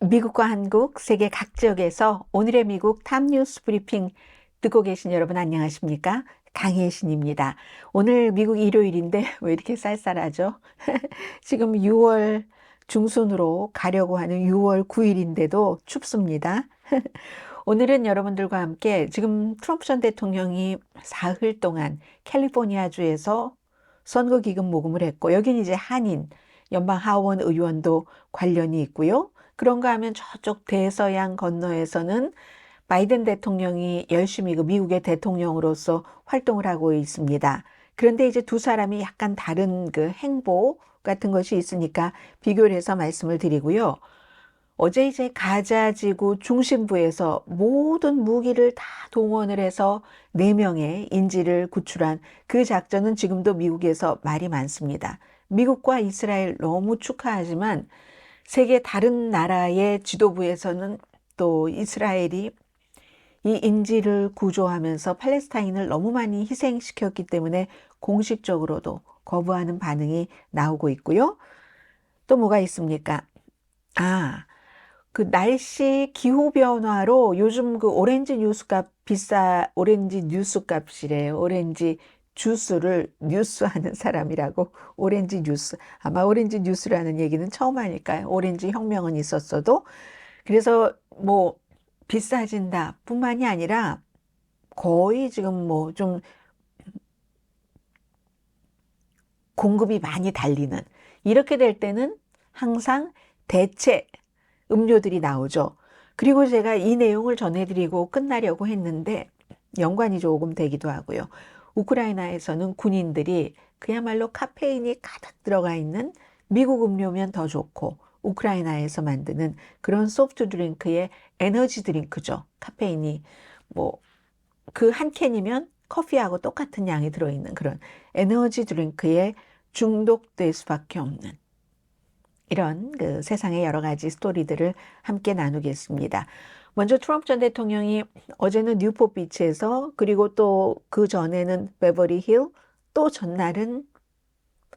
미국과 한국, 세계 각 지역에서 오늘의 미국 탑뉴스 브리핑 듣고 계신 여러분 안녕하십니까? 강혜신입니다. 오늘 미국 일요일인데 왜 이렇게 쌀쌀하죠? 지금 6월 중순으로 가려고 하는 6월 9일인데도 춥습니다. 오늘은 여러분들과 함께 지금 트럼프 전 대통령이 사흘 동안 캘리포니아주에서 선거 기금 모금을 했고 여기는 이제 한인 연방 하원 의원도 관련이 있고요. 그런가 하면 저쪽 대서양 건너에서는 바이든 대통령이 열심히 그 미국의 대통령으로서 활동을 하고 있습니다. 그런데 이제 두 사람이 약간 다른 그 행보 같은 것이 있으니까 비교를 해서 말씀을 드리고요. 어제 이제 가자지구 중심부에서 모든 무기를 다 동원을 해서 4명의 인질을 구출한 그 작전은 지금도 미국에서 말이 많습니다. 미국과 이스라엘 너무 축하하지만 세계 다른 나라의 지도부에서는 또 이스라엘이 이 인질을 구조하면서 팔레스타인을 너무 많이 희생시켰기 때문에 공식적으로도 거부하는 반응이 나오고 있고요. 또 뭐가 있습니까? 그 날씨 기후 변화로 요즘 그 오렌지 뉴스값 오렌지 뉴스값이래요. 오렌지 주스를 뉴스하는 사람이라고 오렌지 뉴스. 아마 오렌지 뉴스라는 얘기는 처음 하니까요. 오렌지 혁명은 있었어도. 그래서 뭐 비싸진다 뿐만이 아니라 거의 지금 뭐 좀 공급이 많이 달리는 이렇게 될 때는 항상 대체 음료들이 나오죠. 그리고 제가 이 내용을 전해드리고 끝나려고 했는데 연관이 조금 되기도 하고요. 우크라이나에서는 군인들이 그야말로 카페인이 가득 들어가 있는 미국 음료면 더 좋고 우크라이나에서 만드는 그런 소프트 드링크의 에너지 드링크죠. 카페인이 뭐 그 한 캔이면 커피하고 똑같은 양이 들어있는 그런 에너지 드링크에 중독될 수밖에 없는 이런 그 세상의 여러 가지 스토리들을 함께 나누겠습니다. 먼저 트럼프 전 대통령이 어제는 뉴포트 비치에서 그리고 또 그 전에는 베버리 힐, 또 전날은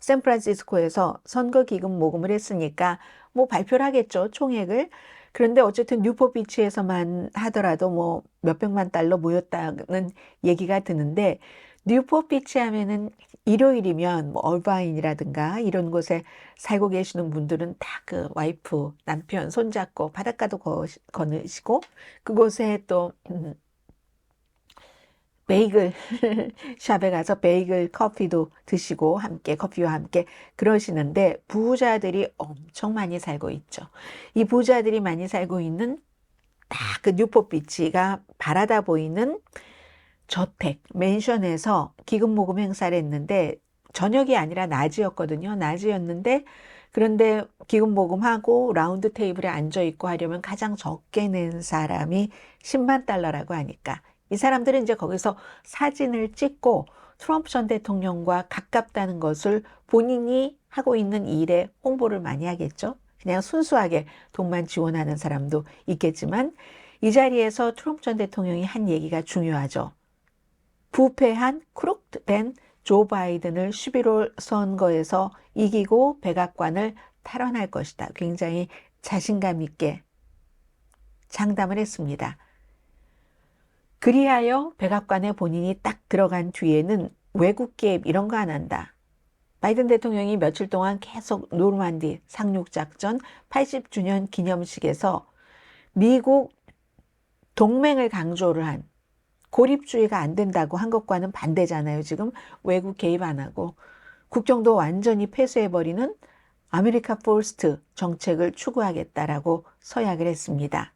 샌프란시스코에서 선거 기금 모금을 했으니까 뭐 발표를 하겠죠, 총액을. 그런데 어쨌든 뉴포트 비치에서만 하더라도 뭐 몇백만 달러 모였다는 얘기가 드는데 뉴포트 비치 하면은 일요일이면 뭐 얼바인이라든가 이런 곳에 살고 계시는 분들은 다 그 와이프, 남편 손잡고 바닷가도 거느시고 그곳에 또 베이글 샵에 가서 베이글 커피도 드시고 함께 커피와 함께 그러시는데 부자들이 엄청 많이 살고 있죠. 이 부자들이 많이 살고 있는 딱 그 뉴포트 비치가 바라다 보이는 저택 맨션에서 기금 모금 행사를 했는데 저녁이 아니라 낮이었거든요. 낮이었는데 그런데 기금 모금하고 라운드 테이블에 앉아 있고 하려면 가장 적게 낸 사람이 10만 달러라고 하니까 이 사람들은 이제 거기서 사진을 찍고 트럼프 전 대통령과 가깝다는 것을 본인이 하고 있는 일에 홍보를 많이 하겠죠. 그냥 순수하게 돈만 지원하는 사람도 있겠지만 이 자리에서 트럼프 전 대통령이 한 얘기가 중요하죠. 부패한 크룩된 조 바이든을 11월 선거에서 이기고 백악관을 탈환할 것이다. 굉장히 자신감 있게 장담을 했습니다. 그리하여 백악관에 본인이 딱 들어간 뒤에는 외국 개입 이런 거 안 한다. 바이든 대통령이 며칠 동안 계속 노르만디 상륙작전 80주년 기념식에서 미국 동맹을 강조를 한 고립주의가 안 된다고 한 것과는 반대잖아요. 지금 외국 개입 안 하고 국경도 완전히 폐쇄해버리는 아메리카 포스트 정책을 추구하겠다라고 서약을 했습니다.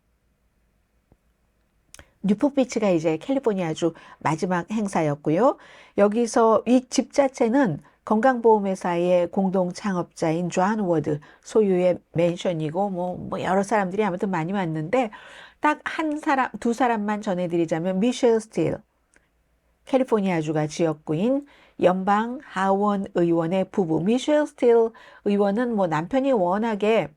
뉴포트 비치가 이제 캘리포니아주 마지막 행사였고요. 여기서 이 집 자체는 건강보험회사의 공동 창업자인 존 워드 소유의 맨션이고 뭐 여러 사람들이 아무튼 많이 왔는데 딱 한 사람, 두 사람만 전해드리자면 미셸 스틸 캘리포니아주가 지역구인 연방 하원 의원의 부부 미셸 스틸 의원은 뭐 남편이 워낙에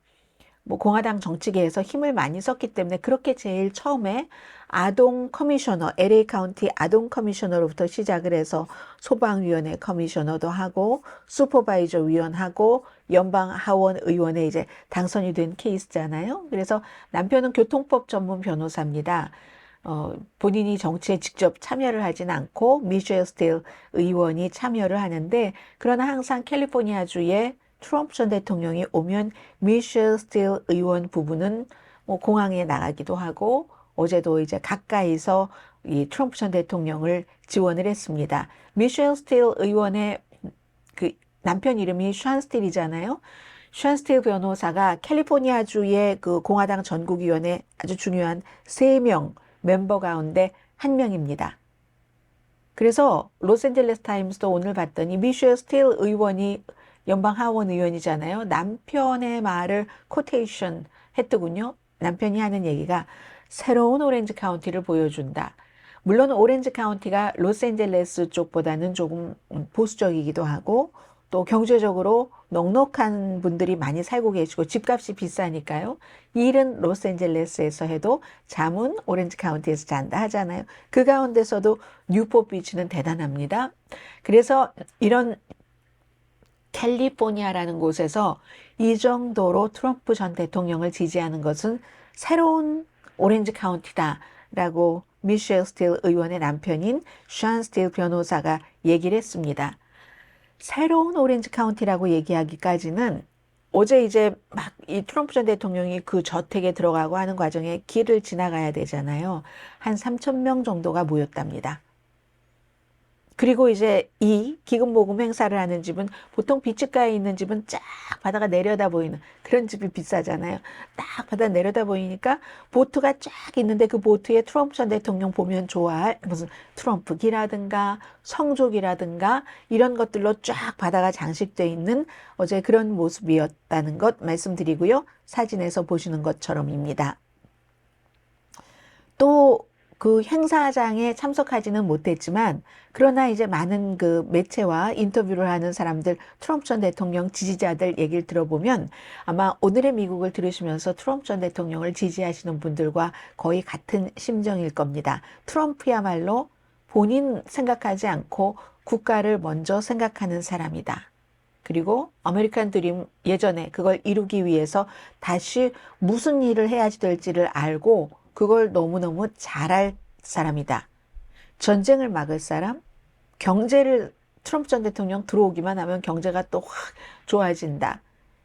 뭐 공화당 정치계에서 힘을 많이 썼기 때문에 그렇게 제일 처음에 아동 커미셔너, LA 카운티 아동 커미셔너로부터 시작을 해서 소방위원회 커미셔너도 하고 슈퍼바이저 위원하고 연방 하원 의원에 이제 당선이 된 케이스잖아요. 그래서 남편은 교통법 전문 변호사입니다. 본인이 정치에 직접 참여를 하진 않고 미셸 스틸 의원이 참여를 하는데, 그러나 항상 캘리포니아주의 트럼프 전 대통령이 오면 미셸 스틸 의원 부부는 뭐 공항에 나가기도 하고, 어제도 이제 가까이서 이 트럼프 전 대통령을 지원을 했습니다. 미셸 스틸 의원의 그 남편 이름이 션 스틸이잖아요. 션 스틸 변호사가 캘리포니아주의 그 공화당 전국위원회 아주 중요한 3명 멤버 가운데 한 명입니다. 그래서 로스앤젤레스 타임스도 오늘 봤더니 미셸 스틸 의원이 연방 하원 의원이잖아요. 남편의 말을 코테이션 했더군요. 남편이 하는 얘기가 새로운 오렌지 카운티를 보여준다. 물론 오렌지 카운티가 로스앤젤레스 쪽보다는 조금 보수적이기도 하고 또 경제적으로 넉넉한 분들이 많이 살고 계시고 집값이 비싸니까요. 일은 로스앤젤레스에서 해도 잠은 오렌지 카운티에서 잔다 하잖아요. 그 가운데서도 뉴포트 비치는 대단합니다. 그래서 이런 캘리포니아라는 곳에서 이 정도로 트럼프 전 대통령을 지지하는 것은 새로운 오렌지 카운티다라고 미셸 스틸 의원의 남편인 션 스틸 변호사가 얘기를 했습니다. 새로운 오렌지 카운티라고 얘기하기까지는 어제 이제 막 이 트럼프 전 대통령이 그 저택에 들어가고 하는 과정에 길을 지나가야 되잖아요. 한 3,000명 정도가 모였답니다. 그리고 이제 이 기금 모금 행사를 하는 집은 보통 비치가에 있는 집은 쫙 바다가 내려다 보이는 그런 집이 비싸잖아요. 딱 바다 내려다 보이니까 보트가 쫙 있는데 그 보트에 트럼프 전 대통령 보면 좋아할 무슨 트럼프기라든가 성족이라든가 이런 것들로 쫙 바다가 장식되어 있는 어제 그런 모습이었다는 것 말씀드리고요. 사진에서 보시는 것처럼입니다. 또 그 행사장에 참석하지는 못했지만 그러나 이제 많은 그 매체와 인터뷰를 하는 사람들, 트럼프 전 대통령 지지자들 얘기를 들어보면 아마 오늘의 미국을 들으시면서 트럼프 전 대통령을 지지하시는 분들과 거의 같은 심정일 겁니다. 트럼프야말로 본인 생각하지 않고 국가를 먼저 생각하는 사람이다. 그리고 아메리칸 드림 예전에 그걸 이루기 위해서 다시 무슨 일을 해야 될지를 알고 그걸 너무너무 잘할 사람이다. 전쟁을 막을 사람, 경제를 트럼프 전 대통령 들어오기만 하면 경제가 또 확 좋아진다.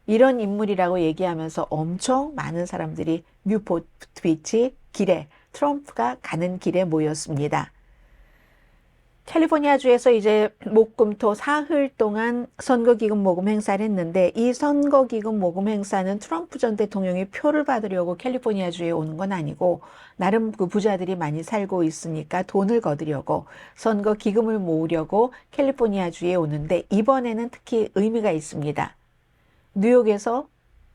이런 인물이라고 얘기하면서 엄청 많은 사람들이 뉴포트 비치 길에 트럼프가 가는 길에 모였습니다. 캘리포니아주에서 이제 목금토 사흘 동안 선거기금 모금 행사를 했는데 이 선거기금 모금 행사는 트럼프 전 대통령이 표를 받으려고 캘리포니아주에 오는 건 아니고 나름 그 부자들이 많이 살고 있으니까 돈을 거두려고 선거기금을 모으려고 캘리포니아주에 오는데 이번에는 특히 의미가 있습니다. 뉴욕에서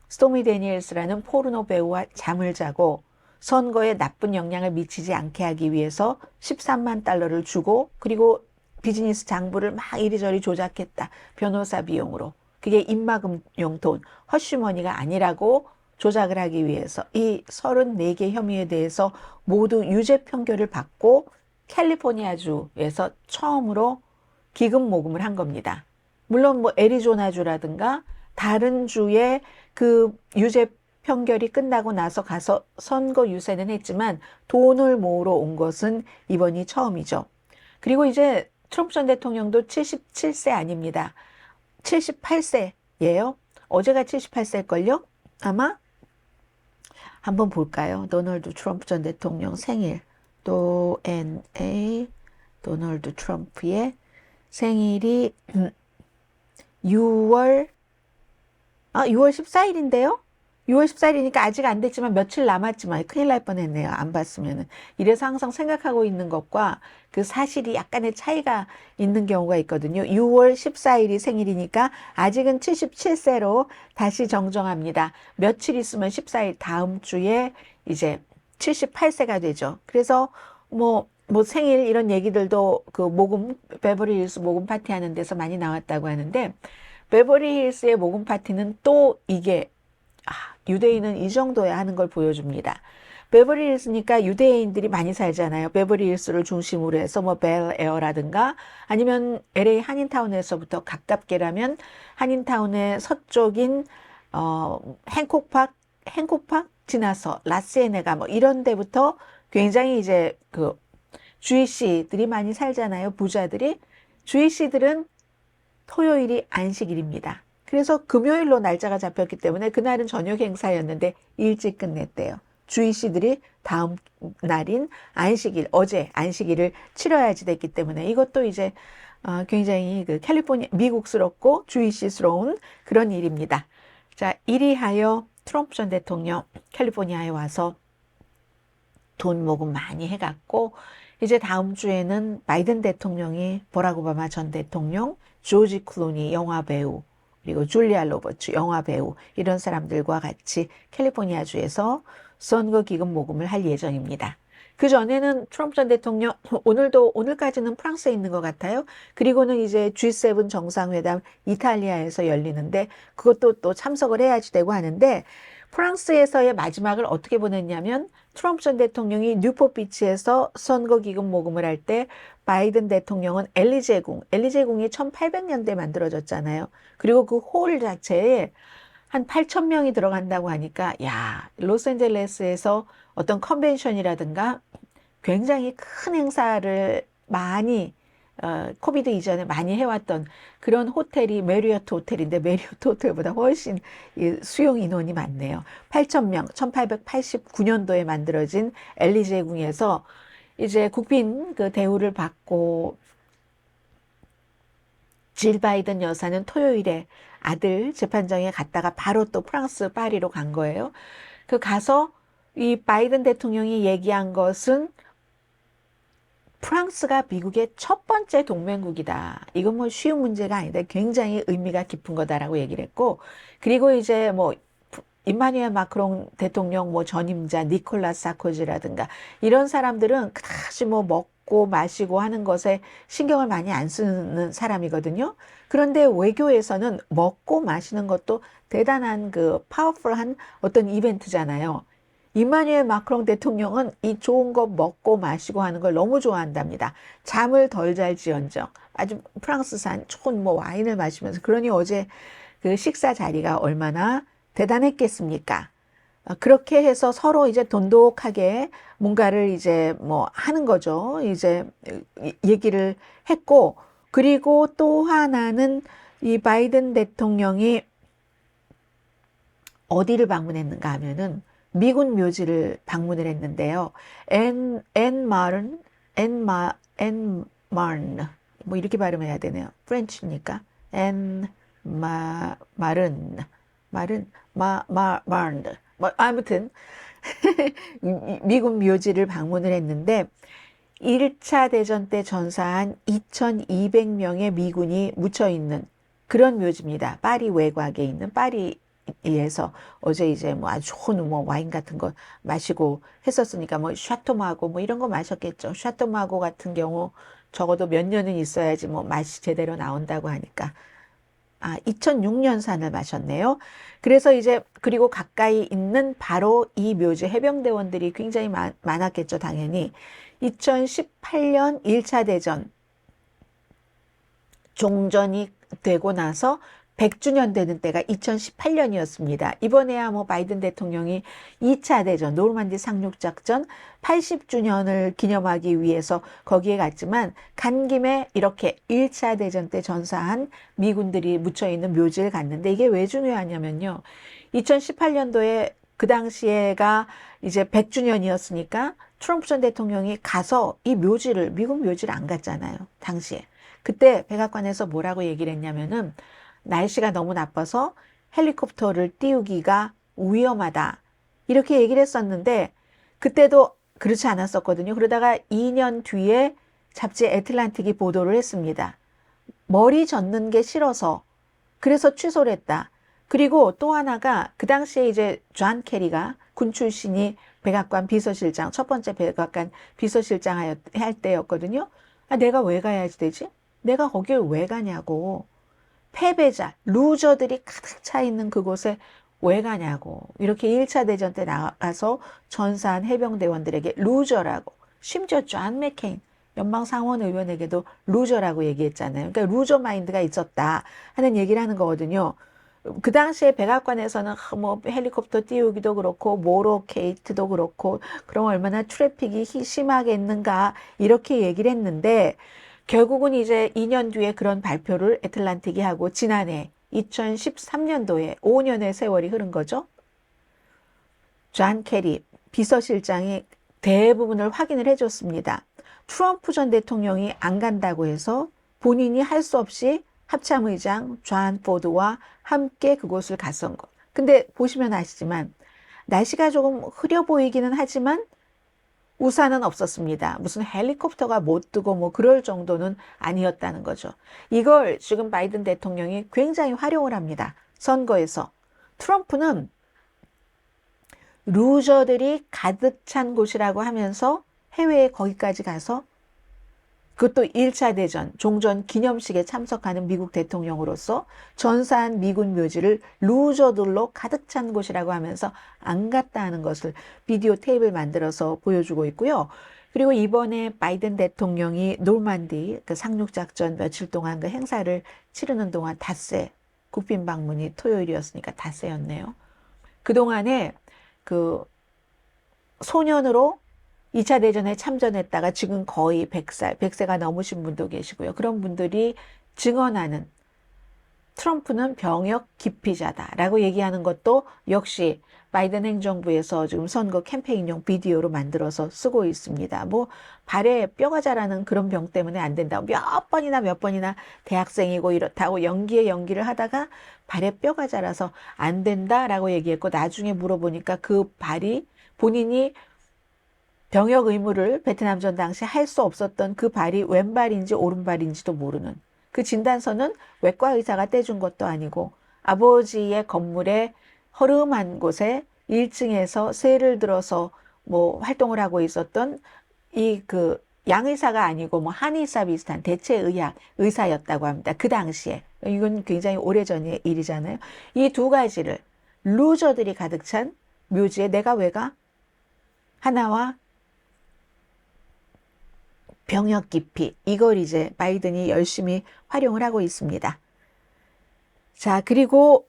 스토미 데니엘스라는 포르노 배우와 잠을 자고 선거에 나쁜 영향을 미치지 않게 하기 위해서 13만 달러를 주고 그리고 비즈니스 장부를 막 이리저리 조작했다. 변호사 비용으로. 그게 입막음용 돈, 허쉬머니가 아니라고 조작을 하기 위해서 이 34개 혐의에 대해서 모두 유죄 판결을 받고 캘리포니아주에서 처음으로 기금 모금을 한 겁니다. 물론 뭐 애리조나주라든가 다른 주에 그 유죄 판결이 끝나고 나서 가서 선거 유세는 했지만 돈을 모으러 온 것은 이번이 처음이죠. 그리고 이제 트럼프 전 대통령도 77세 아닙니다. 78세예요. 어제가 78세일걸요? 아마 한번 볼까요? 도널드 트럼프 전 대통령 생일. 도널드 트럼프의 생일이 6월 14일인데요? 6월 14일이니까 아직 안 됐지만 며칠 남았지만 큰일 날 뻔했네요. 안 봤으면은. 이래서 항상 생각하고 있는 것과 그 사실이 약간의 차이가 있는 경우가 있거든요. 6월 14일이 생일이니까 아직은 77세로 다시 정정합니다. 며칠 있으면 14일 다음 주에 이제 78세가 되죠. 그래서 뭐 생일 이런 얘기들도 그 모금, 베버리 힐스 모금 파티 하는 데서 많이 나왔다고 하는데 베버리 힐스의 모금 파티는 또 이게 유대인은 이 정도야 하는 걸 보여줍니다. 베버리힐스니까 유대인들이 많이 살잖아요. 베버리힐스를 중심으로 해서 뭐 벨에어라든가 아니면 LA 한인타운에서부터 가깝게라면 한인타운의 서쪽인 행콕팍 지나서 라시에네가 뭐 이런 데부터 굉장히 이제 그 주이시들이 많이 살잖아요. 부자들이. 주이시들은 토요일이 안식일입니다. 그래서 금요일로 날짜가 잡혔기 때문에 그날은 저녁 행사였는데 일찍 끝냈대요. 주이시들이 다음 날인 안식일, 어제 안식일을 치러야지 됐기 때문에 이것도 이제 굉장히 그 캘리포니아, 미국스럽고 주이시스러운 그런 일입니다. 자, 이리하여 트럼프 전 대통령 캘리포니아에 와서 돈 모금 많이 해갖고 이제 다음 주에는 바이든 대통령이 버락 오바마 전 대통령, 조지 클루니 영화배우, 그리고 줄리아 로버츠 영화배우 이런 사람들과 같이 캘리포니아주에서 선거 기금 모금을 할 예정입니다. 그 전에는 트럼프 전 대통령 오늘까지는 프랑스에 있는 것 같아요. 그리고는 이제 G7 정상회담 이탈리아에서 열리는데 그것도 또 참석을 해야지 되고 하는데 프랑스에서의 마지막을 어떻게 보냈냐면 트럼프 전 대통령이 뉴포트 비치에서 선거 기금 모금을 할 때 바이든 대통령은 엘리제궁이 1800년대에 만들어졌잖아요. 그리고 그 홀 자체에 한 8,000명이 들어간다고 하니까 야, 로스앤젤레스에서 어떤 컨벤션이라든가 굉장히 큰 행사를 많이 코비드 이전에 많이 해왔던 그런 호텔이 메리어트 호텔인데 메리어트 호텔보다 훨씬 수용 인원이 많네요. 8,000명, 1889년도에 만들어진 엘리제궁에서 이제 국빈 그 대우를 받고 질 바이든 여사는 토요일에 아들 재판정에 갔다가 바로 또 프랑스 파리로 간 거예요. 그 가서 이 바이든 대통령이 얘기한 것은 프랑스가 미국의 첫 번째 동맹국이다. 이건 뭐 쉬운 문제가 아닌데 굉장히 의미가 깊은 거다라고 얘기를 했고, 그리고 이제 뭐 임마누엘 마크롱 대통령 뭐 전임자 니콜라 사코지라든가 이런 사람들은 그다지 뭐 먹고 마시고 하는 것에 신경을 많이 안 쓰는 사람이거든요. 그런데 외교에서는 먹고 마시는 것도 대단한 그 파워풀한 어떤 이벤트잖아요. 임마누엘 마크롱 대통령은 이 좋은 거 먹고 마시고 하는 걸 너무 좋아한답니다. 잠을 덜 잘지언정 아주 프랑스산 좋은 뭐 와인을 마시면서, 그러니 어제 그 식사 자리가 얼마나 대단했겠습니까? 그렇게 해서 서로 이제 돈독하게 뭔가를 이제 뭐 하는 거죠. 이제 얘기를 했고, 그리고 또 하나는 이 바이든 대통령이 어디를 방문했는가 하면은 미군 묘지를 방문을 했는데요. 앤마른 뭐 이렇게 발음해야 되네요. 프렌치니까 마른 뭐 아무튼 미군 묘지를 방문을 했는데 1차 대전 때 전사한 2200명의 미군이 묻혀 있는 그런 묘지입니다. 파리 외곽에 있는 파리에서 어제 이제 뭐 아주 좋은 뭐 와인 같은 거 마시고 했었으니까 뭐 샤토마고 뭐 이런 거 마셨겠죠. 샤토마고 같은 경우 적어도 몇 년은 있어야지 뭐 맛이 제대로 나온다고 하니까 2006년산을 마셨네요. 그래서 이제 그리고 가까이 있는 바로 이 묘지 해병대원들이 굉장히 많았겠죠, 당연히. 2018년 1차 대전 종전이 되고 나서 100주년 되는 때가 2018년이었습니다. 이번에야 뭐 바이든 대통령이 2차 대전 노르만디 상륙작전 80주년을 기념하기 위해서 거기에 갔지만 간 김에 이렇게 1차 대전 때 전사한 미군들이 묻혀있는 묘지를 갔는데 이게 왜 중요하냐면요. 2018년도에 그 당시에가 이제 100주년이었으니까 트럼프 전 대통령이 가서 이 묘지를, 미국 묘지를 안 갔잖아요. 당시에. 그때 백악관에서 뭐라고 얘기를 했냐면은 날씨가 너무 나빠서 헬리콥터를 띄우기가 위험하다. 이렇게 얘기를 했었는데 그때도 그렇지 않았었거든요. 그러다가 2년 뒤에 잡지 애틀란틱이 보도를 했습니다. 머리 젓는 게 싫어서 그래서 취소를 했다. 그리고 또 하나가 그 당시에 이제 존 캐리가 군 출신이 백악관 비서실장, 첫 번째 백악관 비서실장 할 때였거든요. 내가 왜 가야지 되지? 내가 거길 왜 가냐고. 패배자, 루저들이 가득 차 있는 그곳에 왜 가냐고. 이렇게 1차 대전 때 나가서 전사한 해병대원들에게 루저라고. 심지어 존 맥케인 연방상원의원에게도 루저라고 얘기했잖아요. 그러니까 루저 마인드가 있었다 하는 얘기를 하는 거거든요. 그 당시에 백악관에서는 뭐 헬리콥터 띄우기도 그렇고 모로케이트도 그렇고 그럼 얼마나 트래픽이 심하겠는가 이렇게 얘기를 했는데 결국은 이제 2년 뒤에 그런 발표를 애틀란틱이 하고 지난해 2013년도에 5년의 세월이 흐른 거죠. 존 케리 비서실장이 대부분을 확인을 해줬습니다. 트럼프 전 대통령이 안 간다고 해서 본인이 할 수 없이 합참의장 존 포드와 함께 그곳을 갔던 것. 근데 보시면 아시지만 날씨가 조금 흐려 보이기는 하지만 우산은 없었습니다. 무슨 헬리콥터가 못 뜨고 뭐 그럴 정도는 아니었다는 거죠. 이걸 지금 바이든 대통령이 굉장히 활용을 합니다. 선거에서. 트럼프는 루저들이 가득 찬 곳이라고 하면서 해외에 거기까지 가서 그것도 1차 대전 종전 기념식에 참석하는 미국 대통령으로서 전사한 미군 묘지를 루저들로 가득 찬 곳이라고 하면서 안 갔다 하는 것을 비디오 테이프를 만들어서 보여주고 있고요. 그리고 이번에 바이든 대통령이 노르만디 그 상륙작전 며칠 동안 그 행사를 치르는 동안 닷새 국빈 방문이 토요일이었으니까 닷새였네요. 그동안에 그 소년으로 2차 대전에 참전했다가 지금 거의 100살, 100세가 넘으신 분도 계시고요. 그런 분들이 증언하는 트럼프는 병역 기피자다라고 얘기하는 것도 역시 바이든 행정부에서 지금 선거 캠페인용 비디오로 만들어서 쓰고 있습니다. 뭐 발에 뼈가 자라는 그런 병 때문에 안 된다고 몇 번이나 대학생이고 이렇다고 연기를 하다가 발에 뼈가 자라서 안 된다라고 얘기했고 나중에 물어보니까 그 발이 본인이 병역 의무를 베트남전 당시 할 수 없었던 그 발이 왼발인지 오른발인지도 모르는 그 진단서는 외과 의사가 떼준 것도 아니고 아버지의 건물에 허름한 곳에 1층에서 쇠를 들어서 뭐 활동을 하고 있었던 이 그 양의사가 아니고 뭐 한의사 비슷한 대체의학 의사였다고 합니다. 그 당시에. 이건 굉장히 오래전의 일이잖아요. 이 두 가지를 루저들이 가득 찬 묘지에 내가 왜 가? 하나와 병역 기피, 이걸 이제 바이든이 열심히 활용을 하고 있습니다. 자, 그리고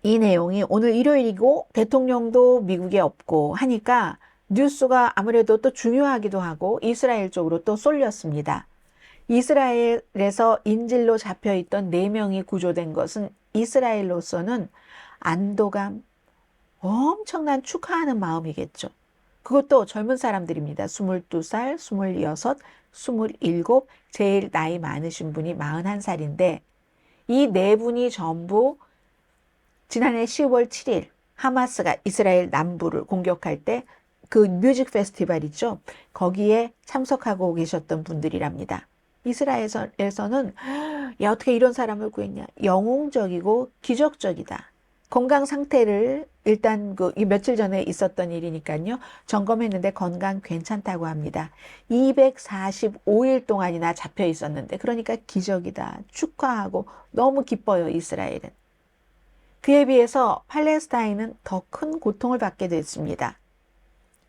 이 내용이 오늘 일요일이고 대통령도 미국에 없고 하니까 뉴스가 아무래도 또 중요하기도 하고 이스라엘 쪽으로 또 쏠렸습니다. 이스라엘에서 인질로 잡혀있던 4명이 구조된 것은 이스라엘로서는 안도감, 엄청난 축하하는 마음이겠죠. 그것도 젊은 사람들입니다. 22살, 26, 27, 제일 나이 많으신 분이 41살인데 이 4분이 전부 지난해 10월 7일 하마스가 이스라엘 남부를 공격할 때 그 뮤직 페스티벌 있죠. 거기에 참석하고 계셨던 분들이랍니다. 이스라엘에서는 야 어떻게 이런 사람을 구했냐. 영웅적이고 기적적이다. 건강 상태를 일단 이 며칠 전에 있었던 일이니까요. 점검했는데 건강 괜찮다고 합니다. 245일 동안이나 잡혀 있었는데 그러니까 기적이다. 축하하고 너무 기뻐요. 이스라엘은. 그에 비해서 팔레스타인은 더 큰 고통을 받게 됐습니다.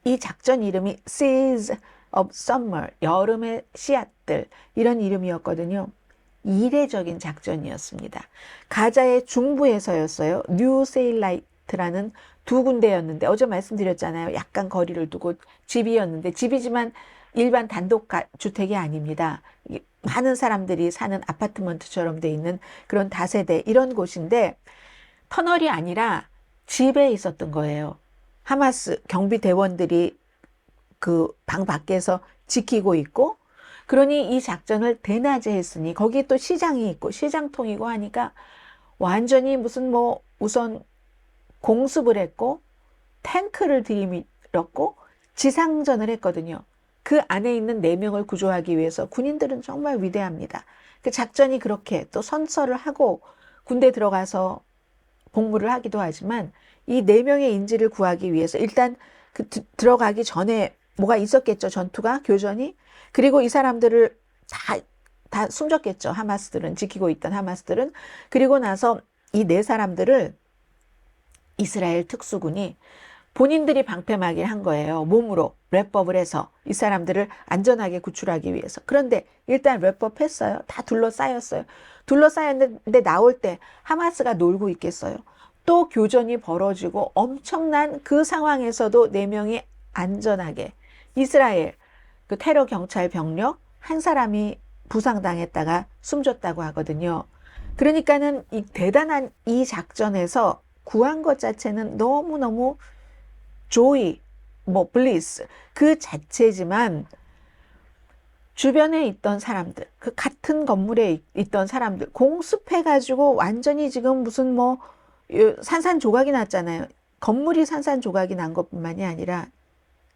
이 작전 이름이 Seeds of Summer, 여름의 씨앗들 이런 이름이었거든요. 이례적인 작전이었습니다. 가자의 중부에서였어요. 뉴세일라이트라는 두 군데였는데 어제 말씀드렸잖아요. 약간 거리를 두고 집이었는데 집이지만 일반 단독 주택이 아닙니다. 많은 사람들이 사는 아파트먼트처럼 돼 있는 그런 다세대 이런 곳인데 터널이 아니라 집에 있었던 거예요. 하마스 경비대원들이 그 방 밖에서 지키고 있고 그러니 이 작전을 대낮에 했으니 거기에 또 시장이 있고 시장통이고 하니까 완전히 무슨 뭐 우선 공습을 했고 탱크를 들이밀었고 지상전을 했거든요. 그 안에 있는 4명을 구조하기 위해서 군인들은 정말 위대합니다. 그 작전이 그렇게 또 선서를 하고 군대 들어가서 복무를 하기도 하지만 이 4명의 인질을 구하기 위해서 일단 들어가기 전에 뭐가 있었겠죠. 전투가 교전이. 그리고 이 사람들을 다 숨졌겠죠. 하마스들은 지키고 있던 하마스들은. 그리고 나서 이 4사람들을 이스라엘 특수군이 본인들이 방패막이를 한 거예요. 몸으로 랩업을 해서 이 사람들을 안전하게 구출하기 위해서. 그런데 일단 랩업 했어요. 다 둘러싸였어요. 둘러싸였는데 나올 때 하마스가 놀고 있겠어요. 또 교전이 벌어지고 엄청난 그 상황에서도 4명이 안전하게 이스라엘 그 테러 경찰 병력 한 사람이 부상당했다가 숨졌다고 하거든요. 그러니까는 이 대단한 이 작전에서 구한 것 자체는 너무너무 조이, 뭐 블리스 그 자체지만 주변에 있던 사람들, 그 같은 건물에 있던 사람들 공습해가지고 완전히 지금 무슨 뭐 산산조각이 났잖아요. 건물이 산산조각이 난 것뿐만이 아니라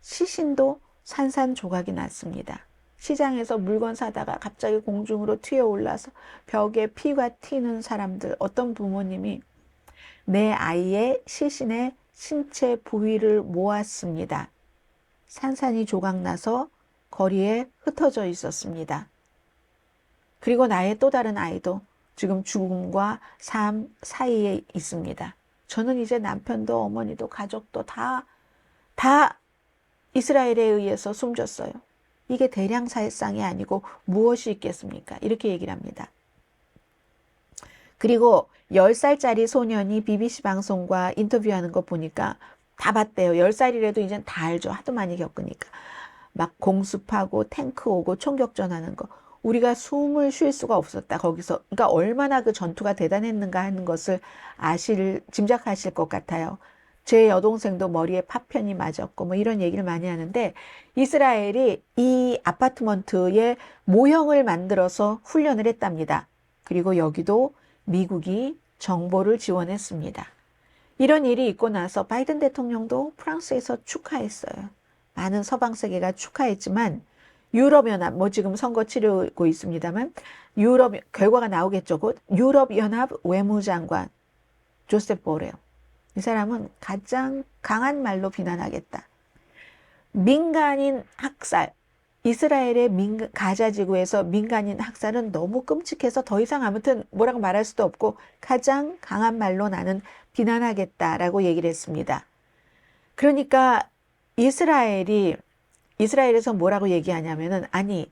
시신도 산산조각이 났습니다. 시장에서 물건 사다가 갑자기 공중으로 튀어 올라서 벽에 피가 튀는 사람들, 어떤 부모님이 내 아이의 시신의 신체 부위를 모았습니다. 산산이 조각나서 거리에 흩어져 있었습니다. 그리고 나의 또 다른 아이도 지금 죽음과 삶 사이에 있습니다. 저는 이제 남편도 어머니도 가족도 다 이스라엘에 의해서 숨졌어요. 이게 대량살상이 아니고 무엇이 있겠습니까? 이렇게 얘기를 합니다. 그리고 10살짜리 소년이 BBC 방송과 인터뷰하는 거 보니까 다 봤대요. 10살이라도 이젠 다 알죠. 하도 많이 겪으니까. 막 공습하고 탱크 오고 총격전하는 거. 우리가 숨을 쉴 수가 없었다. 거기서. 그러니까 얼마나 그 전투가 대단했는가 하는 것을 짐작하실 것 같아요. 제 여동생도 머리에 파편이 맞았고 뭐 이런 얘기를 많이 하는데 이스라엘이 이 아파트먼트의 모형을 만들어서 훈련을 했답니다. 그리고 여기도 미국이 정보를 지원했습니다. 이런 일이 있고 나서 바이든 대통령도 프랑스에서 축하했어요. 많은 서방 세계가 축하했지만 유럽연합, 뭐 지금 선거 치르고 있습니다만 유럽 결과가 나오겠죠. 곧 유럽연합 외무장관 조셉 보렐. 이 사람은 가장 강한 말로 비난하겠다. 민간인 학살, 이스라엘의 가자 지구에서 민간인 학살은 너무 끔찍해서 더 이상 아무튼 뭐라고 말할 수도 없고 가장 강한 말로 나는 비난하겠다라고 얘기를 했습니다. 그러니까 이스라엘에서 뭐라고 얘기하냐면은 아니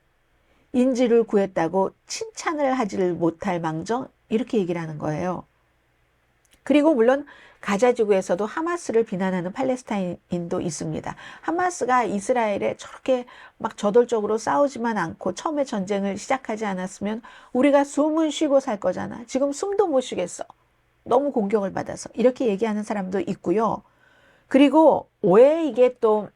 인질을 구했다고 칭찬을 하지를 못할 망정 이렇게 얘기를 하는 거예요. 그리고 물론 가자 지구에서도 하마스를 비난하는 팔레스타인도 있습니다. 하마스가 이스라엘에 저렇게 막 저돌적으로 싸우지만 않고 처음에 전쟁을 시작하지 않았으면 우리가 숨은 쉬고 살 거잖아. 지금 숨도 못 쉬겠어. 너무 공격을 받아서. 이렇게 얘기하는 사람도 있고요. 그리고 왜 이게 또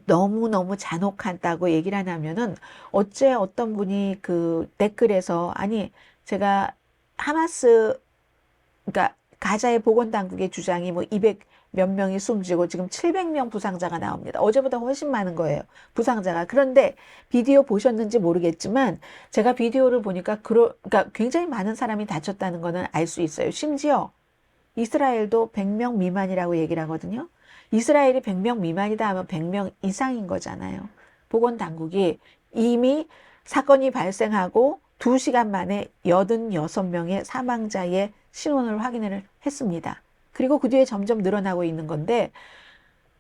너무너무 잔혹하다고 얘기를 하냐면은 어째 어떤 분이 그 댓글에서 아니 제가 하마스 그러니까 가자의 보건당국의 주장이 뭐 200 몇 명이 숨지고 지금 700명 부상자가 나옵니다. 어제보다 훨씬 많은 거예요. 부상자가. 그런데 비디오 보셨는지 모르겠지만 제가 비디오를 보니까 그러니까 굉장히 많은 사람이 다쳤다는 거는 알 수 있어요. 심지어 이스라엘도 100명 미만이라고 얘기를 하거든요. 이스라엘이 100명 미만이다 하면 100명 이상인 거잖아요. 보건당국이 이미 사건이 발생하고 2시간 만에 86명의 사망자의 신원을 확인을 했습니다. 그리고 그 뒤에 점점 늘어나고 있는 건데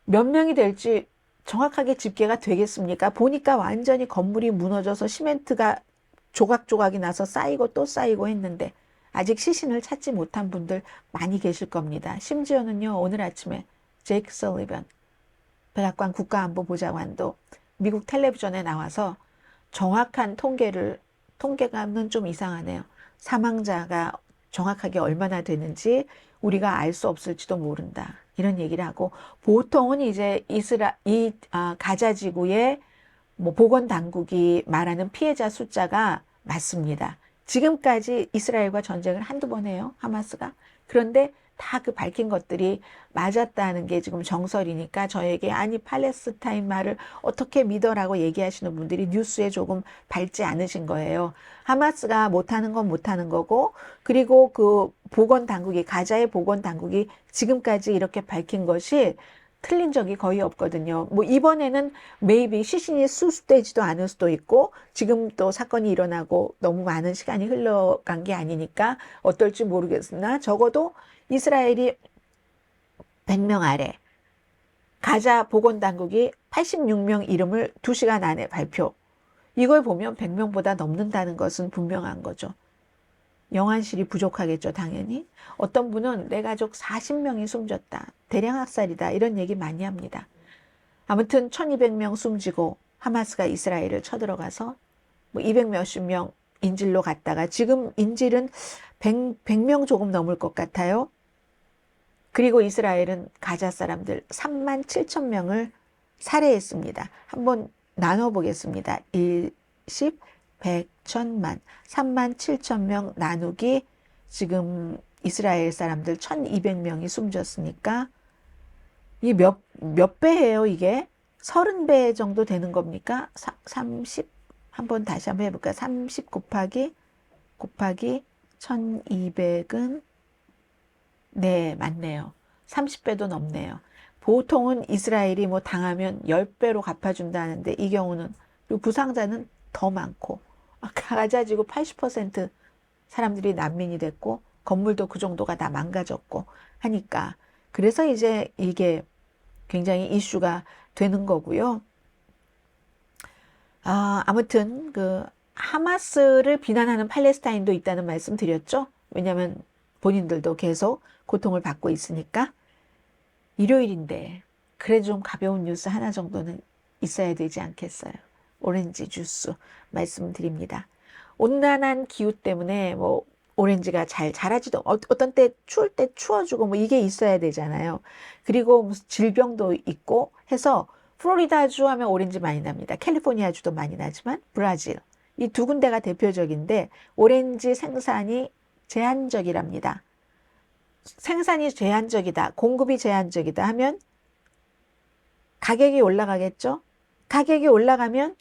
몇 명이 될지 정확하게 집계가 되겠습니까? 보니까 완전히 건물이 무너져서 시멘트가 조각조각이 나서 쌓이고 또 쌓이고 했는데 아직 시신을 찾지 못한 분들 많이 계실 겁니다. 심지어는요, 오늘 아침에 제이크 설리번 백악관 국가안보보좌관도 미국 텔레비전에 나와서 정확한 통계가는 좀 이상하네요. 사망자가 정확하게 얼마나 되는지 우리가 알 수 없을지도 모른다. 이런 얘기를 하고 보통은 이제 가자 지구의 뭐 보건당국이 말하는 피해자 숫자가 맞습니다. 지금까지 이스라엘과 전쟁을 한두 번 해요. 하마스가. 그런데 다 그 밝힌 것들이 맞았다는 게 지금 정설이니까 저에게 아니 팔레스타인 말을 어떻게 믿어라고 얘기하시는 분들이 뉴스에 조금 밝지 않으신 거예요. 하마스가 못하는 건 못하는 거고 그리고 그 가자의 보건당국이 지금까지 이렇게 밝힌 것이 틀린 적이 거의 없거든요. 뭐 이번에는 maybe 시신이 수습되지도 않을 수도 있고 지금 또 사건이 일어나고 너무 많은 시간이 흘러간 게 아니니까 어떨지 모르겠으나 적어도 이스라엘이 100명 아래. 가자 보건당국이 86명 이름을 2시간 안에 발표. 이걸 보면 100명보다 넘는다는 것은 분명한 거죠. 영안실이 부족하겠죠, 당연히. 어떤 분은 내 가족 40명이 숨졌다. 대량 학살이다. 이런 얘기 많이 합니다. 아무튼 1200명 숨지고 하마스가 이스라엘을 쳐들어가서 뭐 200 몇십 명 인질로 갔다가 지금 인질은 100명 조금 넘을 것 같아요. 그리고 이스라엘은 가자 사람들 3만 7천 명을 살해했습니다. 한번 나눠보겠습니다. 10, 100, 1000만, 3만 7천 명 나누기 지금 이스라엘 사람들 1200명이 숨졌으니까 이 몇 배예요, 이게? 30배 정도 되는 겁니까? 30, 다시 한번 해볼까요? 30 곱하기 1200은 네, 맞네요. 30배도 넘네요. 보통은 이스라엘이 뭐 당하면 10배로 갚아준다는데 이 경우는 그리고 부상자는 더 많고 가자 지구 80% 사람들이 난민이 됐고 건물도 그 정도가 다 망가졌고 하니까 그래서 이제 이게 굉장히 이슈가 되는 거고요. 아무튼 그 하마스를 비난하는 팔레스타인도 있다는 말씀 드렸죠. 왜냐하면 본인들도 계속 고통을 받고 있으니까. 일요일인데 그래도 좀 가벼운 뉴스 하나 정도는 있어야 되지 않겠어요. 오렌지 주스 말씀드립니다. 온난한 기후 때문에 뭐 오렌지가 잘 자라지도 어떤 때 추울 때 추워주고 뭐 이게 있어야 되잖아요. 그리고 무슨 질병도 있고 해서 플로리다주 하면 오렌지 많이 납니다. 캘리포니아주도 많이 나지만 브라질 이 두 군데가 대표적인데 오렌지 생산이 제한적이랍니다. 생산이 제한적이다, 공급이 제한적이다 하면 가격이 올라가겠죠? 가격이 올라가면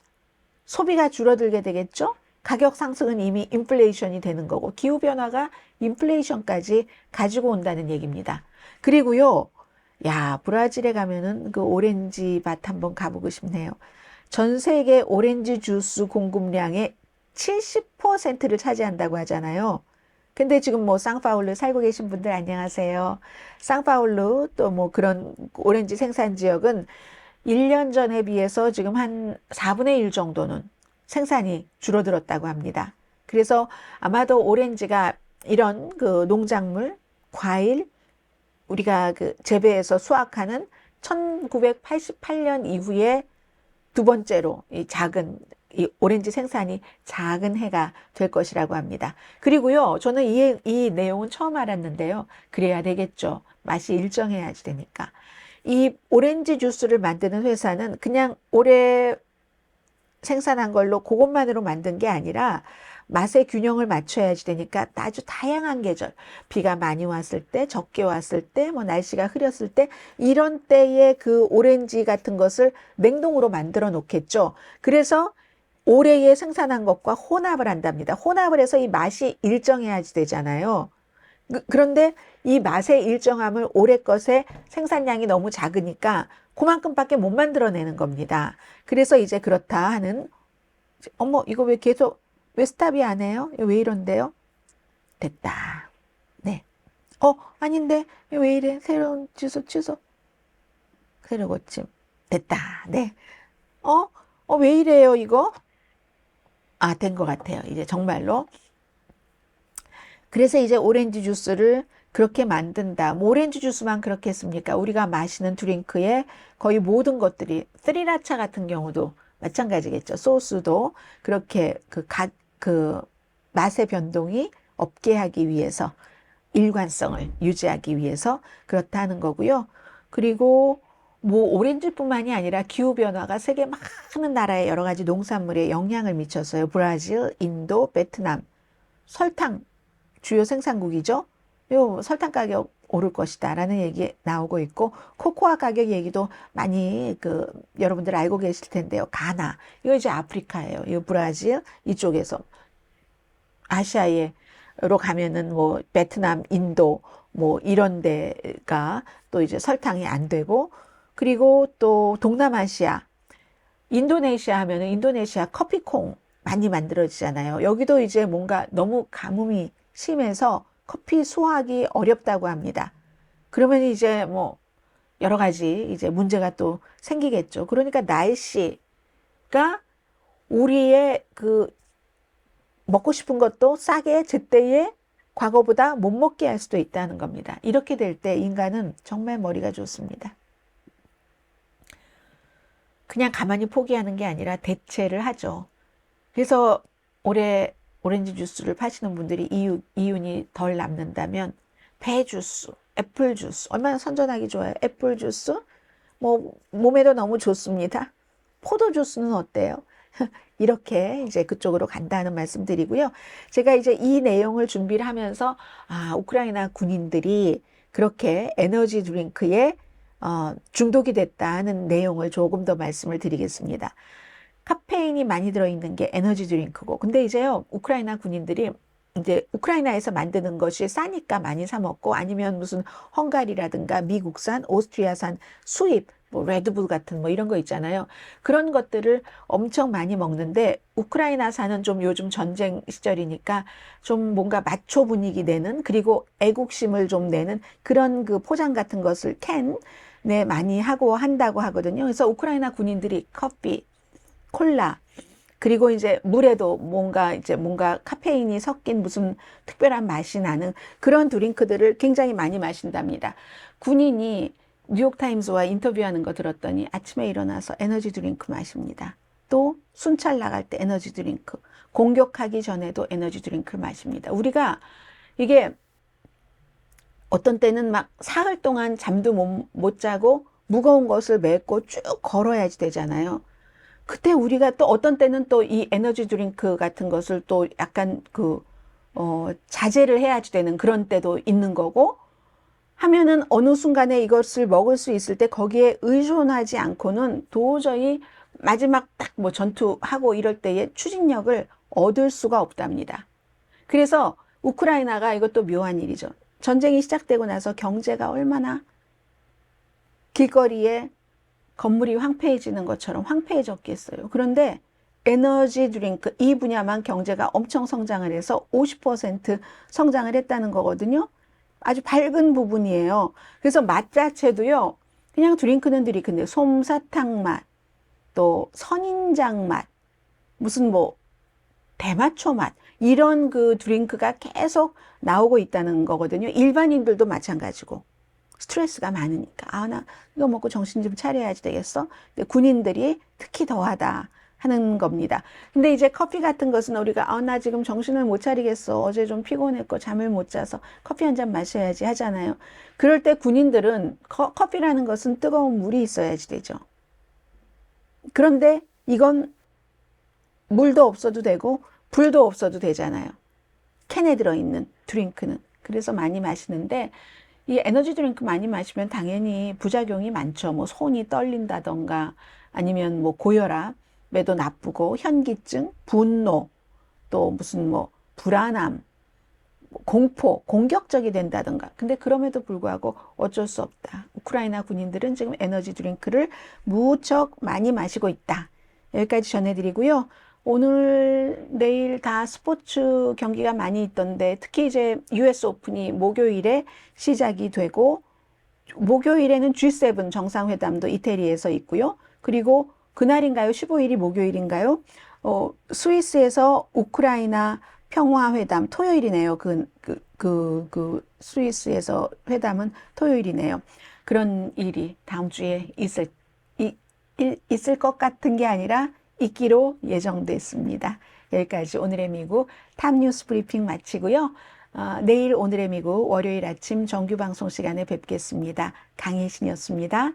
소비가 줄어들게 되겠죠? 가격 상승은 이미 인플레이션이 되는 거고 기후변화가 인플레이션까지 가지고 온다는 얘기입니다. 그리고요, 야, 브라질에 가면은 그 오렌지 밭 한번 가보고 싶네요. 전 세계 오렌지 주스 공급량의 70%를 차지한다고 하잖아요. 근데 지금 뭐 상파울루 살고 계신 분들 안녕하세요. 상파울루 또 뭐 그런 오렌지 생산 지역은 1년 전에 비해서 지금 한 4분의 1 정도는 생산이 줄어들었다고 합니다. 그래서 아마도 오렌지가 이런 그 농작물, 과일, 우리가 그 재배해서 수확하는 1988년 이후에 두 번째로 이 작은 이 오렌지 생산이 작은 해가 될 것이라고 합니다. 그리고요, 저는 이 내용은 처음 알았는데요. 그래야 되겠죠. 맛이 일정해야지 되니까. 이 오렌지 주스를 만드는 회사는 그냥 올해 생산한 걸로 그것만으로 만든 게 아니라 맛의 균형을 맞춰야지 되니까 아주 다양한 계절, 비가 많이 왔을 때, 적게 왔을 때, 뭐 날씨가 흐렸을 때 이런 때에 그 오렌지 같은 것을 냉동으로 만들어 놓겠죠. 그래서 올해에 생산한 것과 혼합을 한답니다. 혼합을 해서 이 맛이 일정해야지 되잖아요. 그런데 이 맛의 일정함을 올해 것의 생산량이 너무 작으니까 그만큼밖에 못 만들어내는 겁니다. 그래서 이제 그렇다 하는 어머 이거 왜 계속 왜 스탑이 안 해요? 왜 이런데요? 됐다. 네. 아닌데 왜 이래? 새로운 취소. 새로 고침. 됐다. 네. 왜 이래요 이거? 된 것 같아요. 이제 정말로. 그래서 이제 오렌지 주스를 그렇게 만든다. 뭐 오렌지 주스만 그렇게 했습니까? 우리가 마시는 드링크에 거의 모든 것들이 스리라차 같은 경우도 마찬가지겠죠. 소스도 그렇게 그 맛의 변동이 없게 하기 위해서 일관성을 유지하기 위해서 그렇다는 거고요. 그리고 뭐 오렌지뿐만이 아니라 기후변화가 세계 많은 나라의 여러 가지 농산물에 영향을 미쳤어요. 브라질, 인도, 베트남, 설탕 주요 생산국이죠. 요 설탕 가격 오를 것이다 라는 얘기 나오고 있고 코코아 가격 얘기도 많이 여러분들 알고 계실 텐데요. 가나 이거 이제 아프리카예요. 이 브라질 이쪽에서 아시아로 가면은 뭐 베트남, 인도 뭐 이런 데가 또 이제 설탕이 안 되고 그리고 또 동남아시아 인도네시아 하면은 인도네시아 커피콩 많이 만들어지잖아요. 여기도 이제 뭔가 너무 가뭄이 심해서 커피 수확이 어렵다고 합니다. 그러면 이제 뭐 여러 가지 이제 문제가 또 생기겠죠. 그러니까 날씨가 우리의 그 먹고 싶은 것도 싸게 제때에 과거보다 못 먹게 할 수도 있다는 겁니다. 이렇게 될 때 인간은 정말 머리가 좋습니다. 그냥 가만히 포기하는 게 아니라 대체를 하죠. 그래서 올해 오렌지 주스를 파시는 분들이 이윤이 덜 남는다면 배 주스, 애플 주스 얼마나 선전하기 좋아요. 애플 주스 뭐 몸에도 너무 좋습니다. 포도 주스는 어때요? 이렇게 이제 그쪽으로 간다는 말씀 드리고요. 제가 이제 이 내용을 준비를 하면서 우크라이나 군인들이 그렇게 에너지 드링크에 중독이 됐다는 내용을 조금 더 말씀을 드리겠습니다. 카페인이 많이 들어있는 게 에너지 드링크고, 근데 이제요, 우크라이나 군인들이 이제 우크라이나에서 만드는 것이 싸니까 많이 사 먹고, 아니면 무슨 헝가리라든가 미국산, 오스트리아산 수입, 뭐 레드불 같은 뭐 이런 거 있잖아요. 그런 것들을 엄청 많이 먹는데, 우크라이나산은 좀 요즘 전쟁 시절이니까 좀 뭔가 마초 분위기 내는, 그리고 애국심을 좀 내는 그런 그 포장 같은 것을 캔에 많이 하고 한다고 하거든요. 그래서 우크라이나 군인들이 커피, 콜라, 그리고 이제 물에도 뭔가 카페인이 섞인 무슨 특별한 맛이 나는 그런 드링크들을 굉장히 많이 마신답니다. 군인이 뉴욕타임스와 인터뷰하는 거 들었더니 아침에 일어나서 에너지 드링크 마십니다. 또 순찰 나갈 때 에너지 드링크, 공격하기 전에도 에너지 드링크를 마십니다. 우리가 이게 어떤 때는 막 사흘 동안 잠도 못 자고 무거운 것을 메고 쭉 걸어야지 되잖아요. 그때 우리가 또 어떤 때는 또 이 에너지 드링크 같은 것을 또 약간 자제를 해야지 되는 그런 때도 있는 거고, 하면은 어느 순간에 이것을 먹을 수 있을 때 거기에 의존하지 않고는 도저히 마지막 딱 뭐 전투하고 이럴 때의 추진력을 얻을 수가 없답니다. 그래서 우크라이나가 이것도 묘한 일이죠. 전쟁이 시작되고 나서 경제가 얼마나 길거리에 건물이 황폐해지는 것처럼 황폐해졌겠어요. 그런데 에너지 드링크 이 분야만 경제가 엄청 성장을 해서 50% 성장을 했다는 거거든요. 아주 밝은 부분이에요. 그래서 맛 자체도요, 그냥 드링크는 드링크인데 솜사탕 맛, 또 선인장 맛, 무슨 뭐 대마초 맛, 이런 그 드링크가 계속 나오고 있다는 거거든요. 일반인들도 마찬가지고. 스트레스가 많으니까 나 이거 먹고 정신 좀 차려야지 되겠어. 근데 군인들이 특히 더하다 하는 겁니다. 근데 이제 커피 같은 것은 우리가 나 지금 정신을 못 차리겠어. 어제 좀 피곤했고 잠을 못 자서 커피 한 잔 마셔야지 하잖아요. 그럴 때 군인들은 커피라는 것은 뜨거운 물이 있어야지 되죠. 그런데 이건 물도 없어도 되고 불도 없어도 되잖아요. 캔에 들어있는 드링크는. 그래서 많이 마시는데, 이 에너지 드링크 많이 마시면 당연히 부작용이 많죠. 뭐 손이 떨린다던가, 아니면 뭐 고혈압에도 나쁘고, 현기증, 분노, 또 무슨 뭐 불안함, 공포, 공격적이 된다던가. 근데 그럼에도 불구하고 어쩔 수 없다. 우크라이나 군인들은 지금 에너지 드링크를 무척 많이 마시고 있다. 여기까지 전해드리고요. 오늘, 내일 다 스포츠 경기가 많이 있던데, 특히 이제 US 오픈이 목요일에 시작이 되고, 목요일에는 G7 정상회담도 이태리에서 있고요. 그리고 그날인가요? 15일이 목요일인가요? 스위스에서 우크라이나 평화회담, 토요일이네요. 스위스에서 회담은 토요일이네요. 그런 일이 다음 주에 있을 것 같은 게 아니라 있기로 예정됐습니다. 여기까지 오늘의 미국 탑뉴스 브리핑 마치고요. 내일 오늘의 미국 월요일 아침 정규 방송 시간에 뵙겠습니다. 강혜신이었습니다.